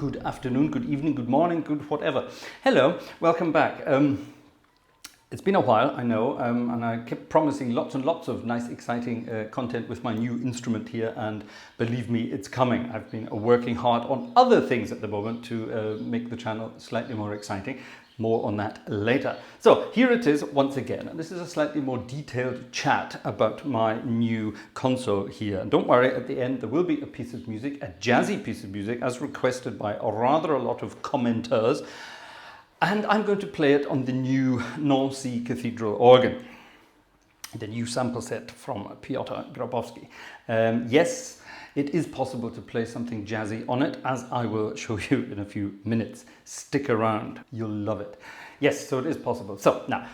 good afternoon, good evening, good morning, good whatever. Hello, welcome back. It's been a while, I know, and I kept promising lots and lots of nice, exciting content with my new instrument here, and believe me, it's coming. I've been working hard on other things at the moment to make the channel slightly more exciting. More on that later. So here it is once again, and this is a slightly more detailed chat about my new console here. And don't worry, at the end there will be a piece of music, a jazzy piece of music, as requested by a lot of commenters. And I'm going to play it on the new Nancy Cathedral organ, the new sample set from Piotr Grabowski. Yes, it is possible to play something jazzy on it, as I will show you in a few minutes. Stick around, you'll love it. Yes, so it is possible. So now,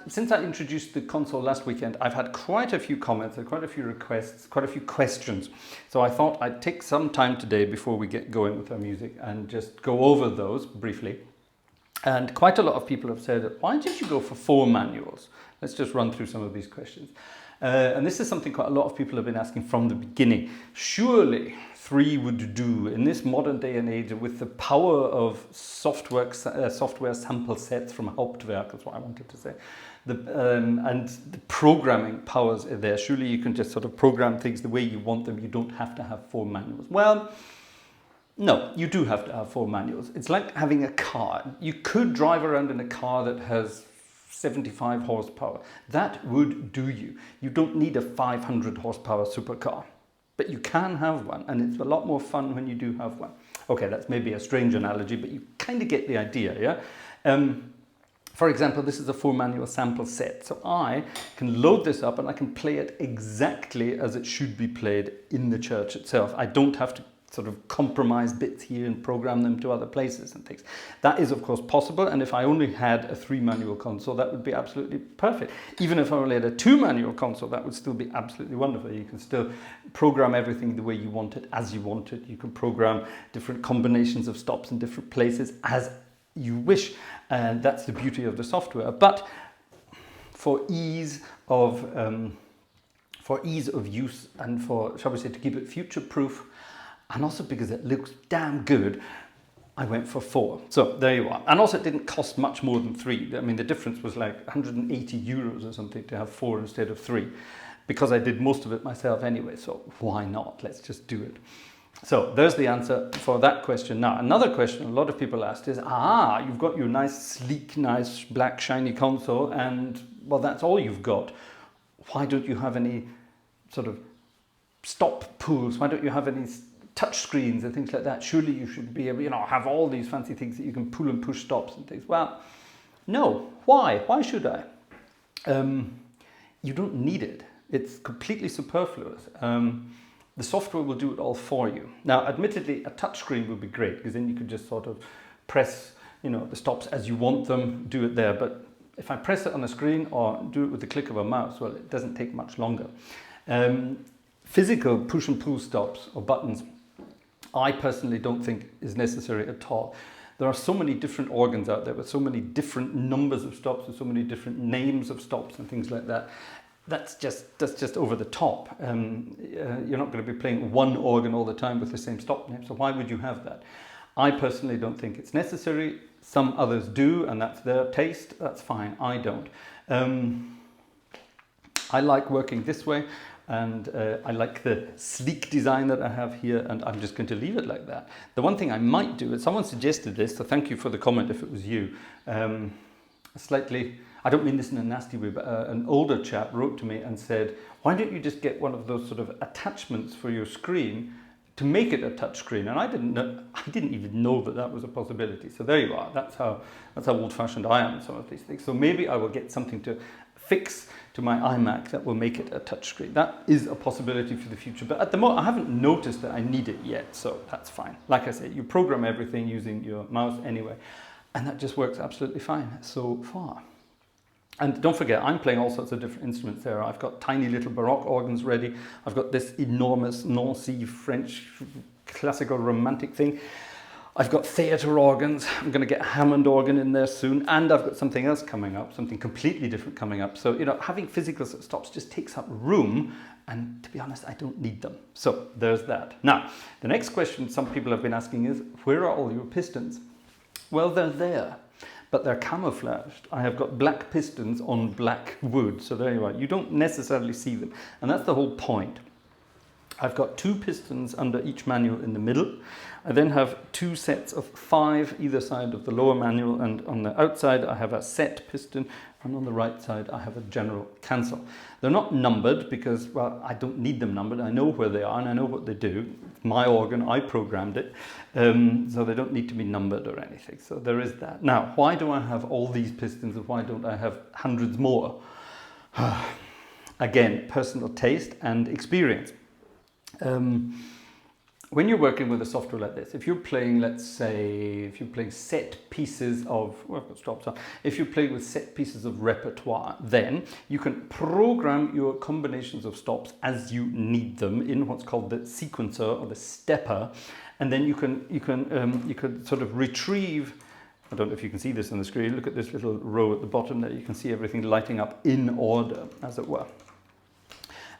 since I introduced the console last weekend, I've had quite a few comments, quite a few requests, quite a few questions. So I thought I'd take some time today before we get going with our music and just go over those briefly. And quite a lot of people have said, why did you go for 4 manuals? Let's just run through some of these questions. And this is something quite a lot of people have been asking from the beginning. Surely 3 would do in this modern day and age with the power of software sample sets from Hauptwerk, that's what I wanted to say. And the programming powers are there. Surely you can just sort of program things the way you want them. You don't have to have 4 manuals. Well, no, you do have to have 4 manuals. It's like having a car. You could drive around in a car that has 75 horsepower. That would do you. You don't need a 500 horsepower supercar, but you can have one, and it's a lot more fun when you do have one. Okay, that's maybe a strange analogy, but you kind of get the idea, yeah? For example, this is a 4 manual sample set. So I can load this up and I can play it exactly as it should be played in the church itself. I don't have to sort of compromise bits here and program them to other places and things. That is of course possible, and if I only had a 3 manual console, that would be absolutely perfect. Even if I only had a 2 manual console, that would still be absolutely wonderful. You can still program everything the way you want it, as you want it. You can program different combinations of stops in different places as you wish, and that's the beauty of the software. But for ease of use, and for, shall we say, to keep it future-proof, and also because it looks damn good, I went for 4. So there you are. And also it didn't cost much more than 3. I mean, the difference was like 180 euros or something to have 4 instead of 3, because I did most of it myself anyway. So why not? Let's just do it. So there's the answer for that question. Now, another question a lot of people asked is, you've got your nice, sleek, nice, black, shiny console, and well, that's all you've got. Why don't you have any sort of stop pulls? Why don't you have any touch screens and things like that? Surely you should be able, have all these fancy things that you can pull and push stops and things. Well, no. Why? Why should I? You don't need it. It's completely superfluous. The software will do it all for you. Now, admittedly, a touch screen would be great, because then you could just sort of press, the stops as you want them, do it there. But if I press it on a screen or do it with the click of a mouse, well, it doesn't take much longer. Physical push and pull stops or buttons, I personally don't think is necessary at all. There are so many different organs out there with so many different numbers of stops and so many different names of stops and things like that. That's just over the top. You're not going to be playing one organ all the time with the same stop name, so why would you have that? I personally don't think it's necessary. Some others do, and that's their taste. That's fine. I don't. I like working this way. And I like the sleek design that I have here, and I'm just going to leave it like that. The one thing I might do, and someone suggested this, so thank you for the comment if it was you, I don't mean this in a nasty way, but an older chap wrote to me and said, why don't you just get one of those sort of attachments for your screen to make it a touch screen? And I didn't even know that that was a possibility. So there you are. That's how old-fashioned I am in some of these things. So maybe I will get something to fix to my iMac that will make it a touchscreen. That is a possibility for the future, but at the moment I haven't noticed that I need it yet, so that's fine. Like I said, you program everything using your mouse anyway, and that just works absolutely fine so far. And don't forget, I'm playing all sorts of different instruments there. I've got tiny little Baroque organs ready. I've got this enormous Nancy French classical romantic thing. I've got theatre organs. I'm going to get a Hammond organ in there soon, and I've got something else coming up, something completely different coming up. So, having physical stops just takes up room, And to be honest, I don't need them. So there's that. Now, the next question some people have been asking is, where are all your pistons? Well, they're there, but they're camouflaged. I have got black pistons on black wood. So there you are. You don't necessarily see them. And that's the whole point. I've got 2 pistons under each manual in the middle. I then have 2 sets of 5 either side of the lower manual, and on the outside I have a set piston, and on the right side I have a general cancel. They're not numbered because, well, I don't need them numbered. I know where they are and I know what they do. It's my organ, I programmed it, so they don't need to be numbered or anything. So there is that. Now, why do I have all these pistons and why don't I have hundreds more? Again, personal taste and experience. When you're working with a software like this, if you're playing, let's say, if you're playing set pieces of, well, I've got stops on. If you're playing with set pieces of repertoire, then you can program your combinations of stops as you need them in what's called the sequencer or the stepper, and then you can sort of retrieve. I don't know if you can see this on the screen. Look at this little row at the bottom there. You can see everything lighting up in order, as it were.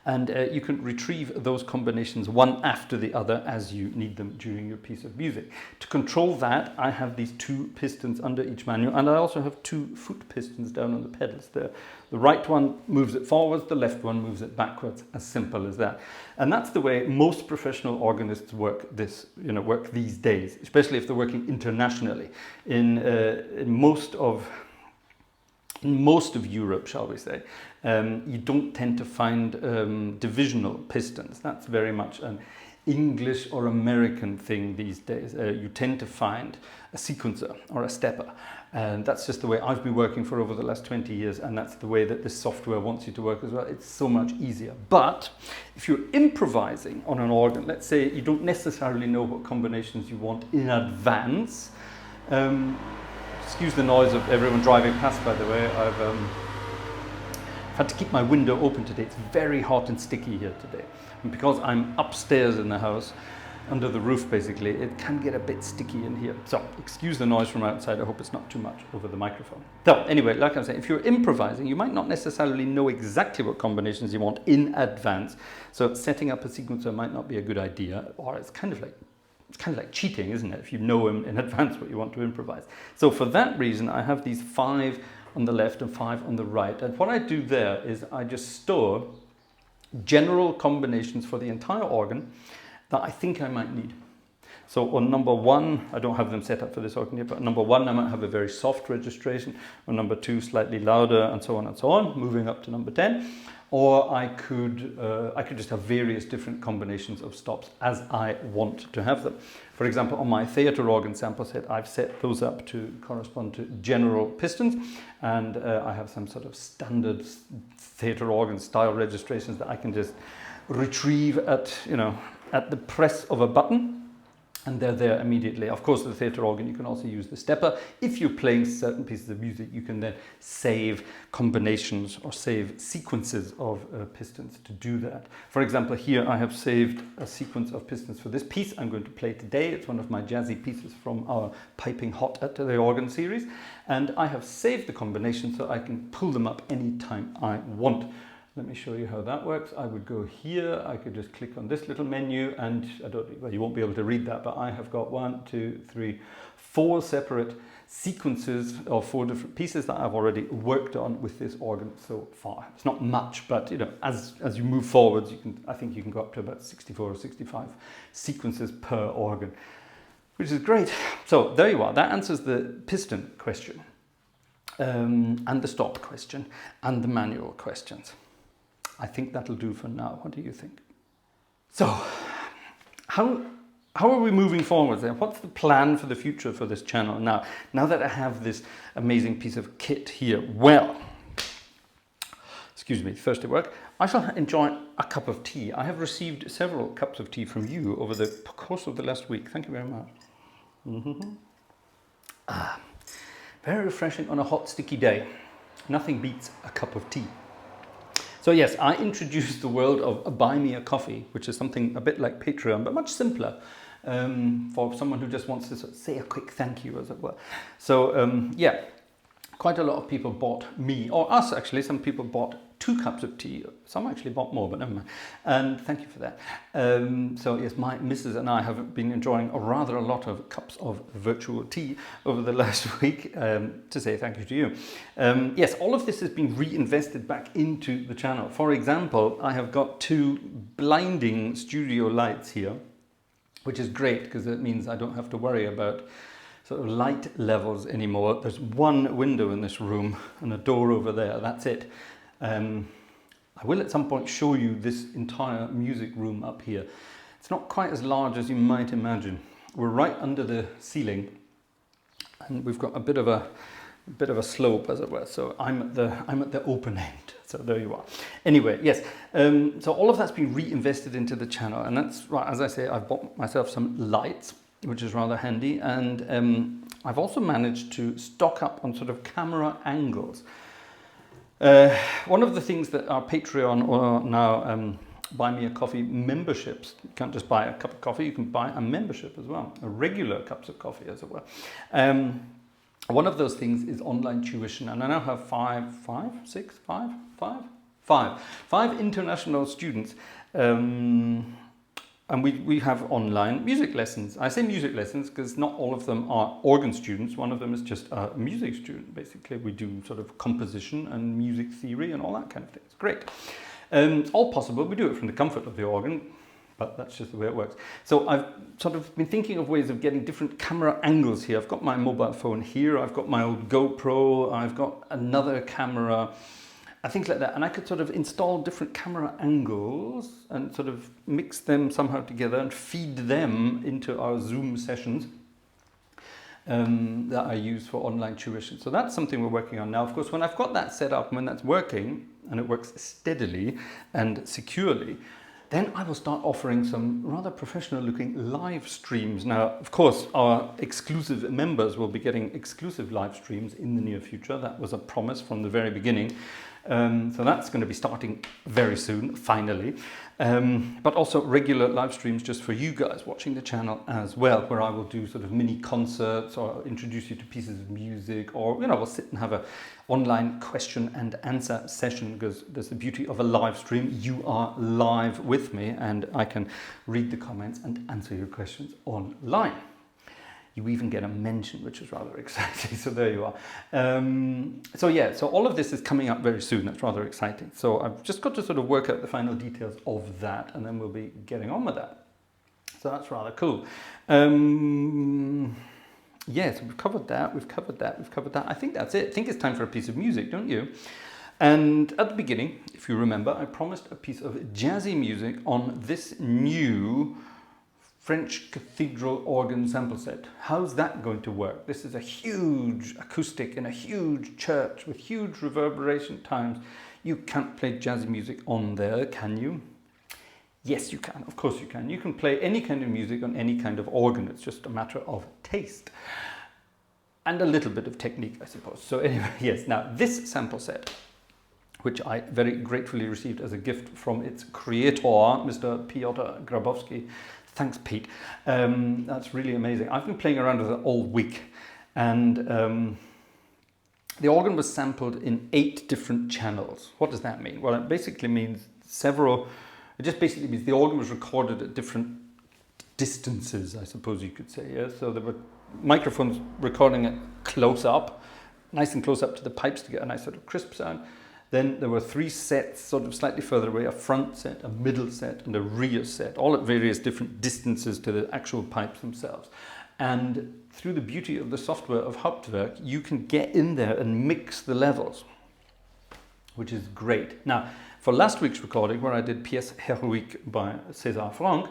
And you can retrieve those combinations one after the other as you need them during your piece of music. To control that, I have these 2 pistons under each manual, and I also have 2 foot pistons down on the pedals there. The right one moves it forwards, the left one moves it backwards, as simple as that. And that's the way most professional organists work these days, especially if they're working internationally. In most of Europe, shall we say, you don't tend to find divisional pistons. That's very much an English or American thing these days. You tend to find a sequencer or a stepper. And that's just the way I've been working for over the last 20 years. And that's the way that this software wants you to work as well. It's so much easier. But if you're improvising on an organ, let's say you don't necessarily know what combinations you want in advance. Excuse the noise of everyone driving past, by the way. I've had to keep my window open today. It's very hot and sticky here today. And because I'm upstairs in the house, under the roof basically, it can get a bit sticky in here. So excuse the noise from outside. I hope it's not too much over the microphone. So anyway, like I was saying, if you're improvising, you might not necessarily know exactly what combinations you want in advance. So setting up a sequencer might not be a good idea, or it's kind of like cheating, isn't it? If you know in advance what you want to improvise. So for that reason, I have these 5 on the left and 5 on the right. And what I do there is I just store general combinations for the entire organ that I think I might need. So on number 1, I don't have them set up for this organ yet, but number 1, I might have a very soft registration. On number 2, slightly louder, and so on, moving up to number 10. Or I could just have various different combinations of stops as I want to have them. For example, on my theatre organ sample set, I've set those up to correspond to general pistons, and I have some sort of standard theatre organ style registrations that I can just retrieve at the press of a button. And they're there immediately. Of course, the theatre organ, you can also use the stepper. If you're playing certain pieces of music, you can then save combinations or save sequences of pistons to do that. For example, here I have saved a sequence of pistons for this piece I'm going to play today. It's one of my jazzy pieces from our Piping Hot at the Organ series. And I have saved the combination so I can pull them up anytime I want. Let me show you how that works. I would go here, I could just click on this little menu, and you won't be able to read that, but I have got 1, 2, 3, 4 separate sequences of 4 different pieces that I've already worked on with this organ so far. It's not much, but as you move forwards, I think you can go up to about 64 or 65 sequences per organ, which is great. So there you are. That answers the piston question, and the stop question, and the manual questions. I think that'll do for now. What do you think? So, how are we moving forward then? What's the plan for the future for this channel now that I have this amazing piece of kit here? Well, excuse me, thirsty work. I shall enjoy a cup of tea. I have received several cups of tea from you over the course of the last week. Thank you very much. Very refreshing on a hot, sticky day. Nothing beats a cup of tea. So yes, I introduced the world of Buy Me a Coffee, which is something a bit like Patreon, but much simpler for someone who just wants to sort of say a quick thank you, as it were. So yeah, quite a lot of people bought me, or us actually, some people bought 2 cups of tea. Some actually bought more, but never mind. And thank you for that. So yes, my missus and I have been enjoying a lot of cups of virtual tea over the last week, to say thank you to you. Yes, all of this has been reinvested back into the channel. For example, I have got 2 blinding studio lights here, which is great because it means I don't have to worry about sort of light levels anymore. There's 1 window in this room and a door over there, that's it. I will at some point show you this entire music room up here. It's not quite as large as you might imagine. We're right under the ceiling and we've got a bit of a slope, as it were. So I'm at the open end. So there you are. Anyway, yes. So all of that's been reinvested into the channel, and that's right. As I say, I've bought myself some lights, which is rather handy, and I've also managed to stock up on sort of camera angles. One of the things that our Patreon or now Buy Me a Coffee memberships, you can't just buy a cup of coffee, you can buy a membership as well, a regular cups of coffee, as it were. One of those things is online tuition, and I now have five international students, and we have online music lessons. I say music lessons because not all of them are organ students. One of them is just a music student. Basically, we do sort of composition and music theory and all that kind of thing. It's great. It's all possible. We do it from the comfort of the organ, but that's just the way it works. So I've sort of been thinking of ways of getting different camera angles here. I've got my mobile phone here. I've got my old GoPro. I've got another camera. Things like that, and I could sort of install different camera angles and sort of mix them somehow together and feed them into our Zoom sessions that I use for online tuition. So that's something we're working on now. Of course, when I've got that set up, when that's working, and it works steadily and securely, then I will start offering some rather professional looking live streams. Now, of course, our exclusive members will be getting exclusive live streams in the near future. That was a promise from the very beginning. So that's going to be starting very soon, finally. But also regular live streams just for you guys watching the channel as well, where I will do sort of mini concerts or introduce you to pieces of music, or, you know, we'll sit and have a online question and answer session, because there's the beauty of a live stream. You are live with me and I can read the comments and answer your questions online. You even get a mention, which is rather exciting. So there you are. So yeah, so all of this is coming up very soon. That's rather exciting. So I've just got to sort of work out the final details of that, and then we'll be getting on with that. So that's rather cool. Yeah, so we've covered that, we've covered that. I think that's it. I think it's time for a piece of music, don't you? And at the beginning, if you remember, I promised a piece of jazzy music on this new French Cathedral organ sample set. How's that going to work? This is a huge acoustic in a huge church with huge reverberation times. You can't play jazzy music on there, can you? Yes, you can. Of course you can. You can play any kind of music on any kind of organ. It's just a matter of taste and a little bit of technique, I suppose. So anyway, yes. Now this sample set, which I very gratefully received as a gift from its creator, Mr. Piotr Grabowski. Thanks, Pete. That's really amazing. I've been playing around with it all week, and the organ was sampled in 8 different channels. What does that mean? Well, it basically means it just basically means the organ was recorded at different distances, I suppose you could say. Yeah? So there were microphones recording it close up, nice and close up to the pipes to get a nice sort of crisp sound. Then there were 3 sets sort of slightly further away, a front set, a middle set, and a rear set, all at various different distances to the actual pipes themselves. And through the beauty of the software of Hauptwerk, you can get in there and mix the levels, which is great. Now, for last week's recording, where I did Pièce Héroïque by César Franck,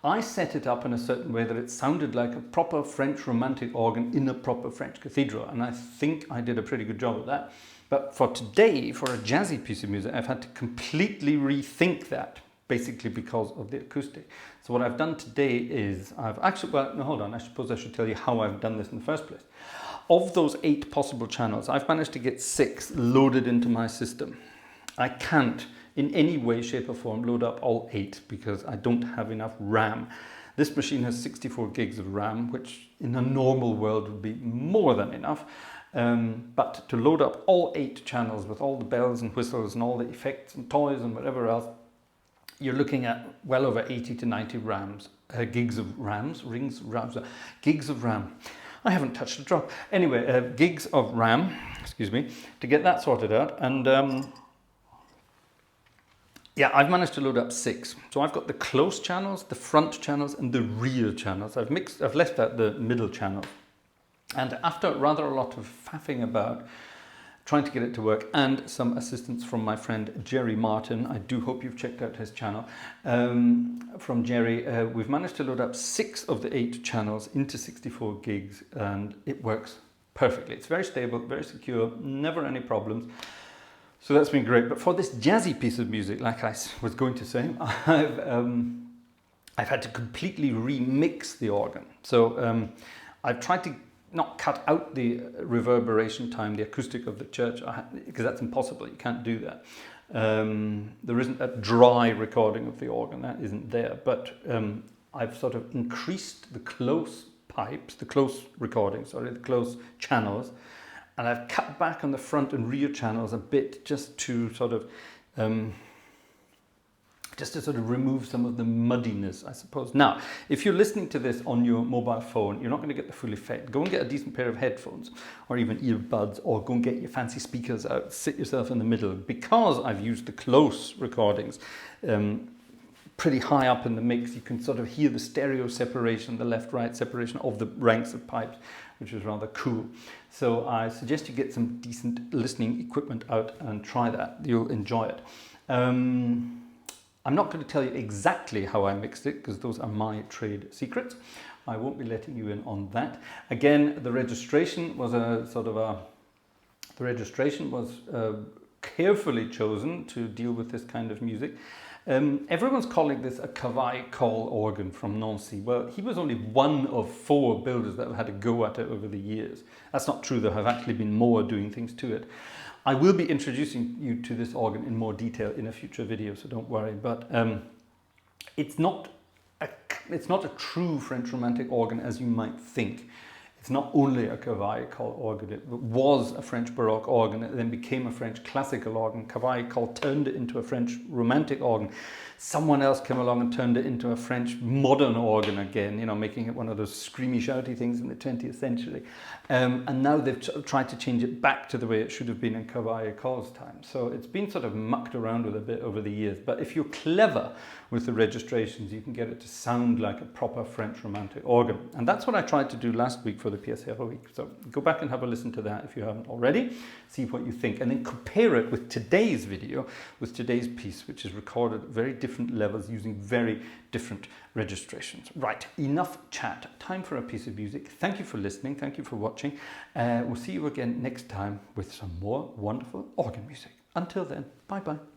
I set it up in a certain way that it sounded like a proper French romantic organ in a proper French cathedral, and I think I did a pretty good job of that. But for today, for a jazzy piece of music, I've had to completely rethink that, basically because of the acoustic. So what I've done today is I've actually, well, no, hold on, I suppose I should tell you how I've done this in the first place. Of those 8 possible channels, I've managed to get 6 loaded into my system. I can't, in any way, shape or form, load up all 8 because I don't have enough RAM. This machine has 64 gigs of RAM, which in a normal world would be more than enough. But to load up all 8 channels with all the bells and whistles and all the effects and toys and whatever else, you're looking at well over 80 to 90 gigs of gigs of RAM. I haven't touched a drop. Anyway, gigs of RAM, excuse me, to get that sorted out. And yeah, I've managed to load up 6. So I've got the close channels, the front channels, and the rear channels. I've left out the middle channel. And after rather a lot of faffing about, trying to get it to work, and some assistance from my friend Jerry Martin, I do hope you've checked out his channel, from Jerry, we've managed to load up 6 of the 8 channels into 64 gigs, and it works perfectly. It's very stable, very secure, never any problems. So that's been great. But for this jazzy piece of music, like I was going to say, I've had to completely remix the organ. So I've tried to not cut out the reverberation time, the acoustic of the church, because that's impossible. You can't do that. There isn't a dry recording of the organ. That isn't there. But I've sort of increased the close pipes, the close recording, sorry, the close channels, and I've cut back on the front and rear channels a bit just to sort of remove some of the muddiness, I suppose. Now, if you're listening to this on your mobile phone, you're not going to get the full effect. Go and get a decent pair of headphones or even earbuds, or go and get your fancy speakers out, sit yourself in the middle. Because I've used the close recordings pretty high up in the mix, you can sort of hear the stereo separation, the left-right separation of the ranks of pipes, which is rather cool. So I suggest you get some decent listening equipment out and try that. You'll enjoy it. I'm not going to tell you exactly how I mixed it, because those are my trade secrets. I won't be letting you in on that. Again, the registration was carefully chosen to deal with this kind of music. Everyone's calling this a Cavaillé-Coll organ from Nancy. Well, he was only one of 4 builders that have had a go at it over the years. That's not true. There have actually been more doing things to it. I will be introducing you to this organ in more detail in a future video, so don't worry. But it's not a true French Romantic organ as you might think. It's not only a Cavaillé-Coll organ. It was a French Baroque organ. It then became a French classical organ. Cavaillé-Coll turned it into a French Romantic organ. Someone else came along and turned it into a French modern organ again, you know, making it one of those screamy, shouty things in the 20th century. And now they've tried to change it back to the way it should have been in Cavaillé-Coll's time. So it's been sort of mucked around with a bit over the years. But if you're clever with the registrations, you can get it to sound like a proper French Romantic organ. And that's what I tried to do last week for the pièce héroïque. So go back and have a listen to that if you haven't already. See what you think. And then compare it with today's video, with today's piece, which is recorded at very different levels using very different registrations. Right, enough chat. Time for a piece of music. Thank you for listening. Thank you for watching. We'll see you again next time with some more wonderful organ music. Until then, bye-bye.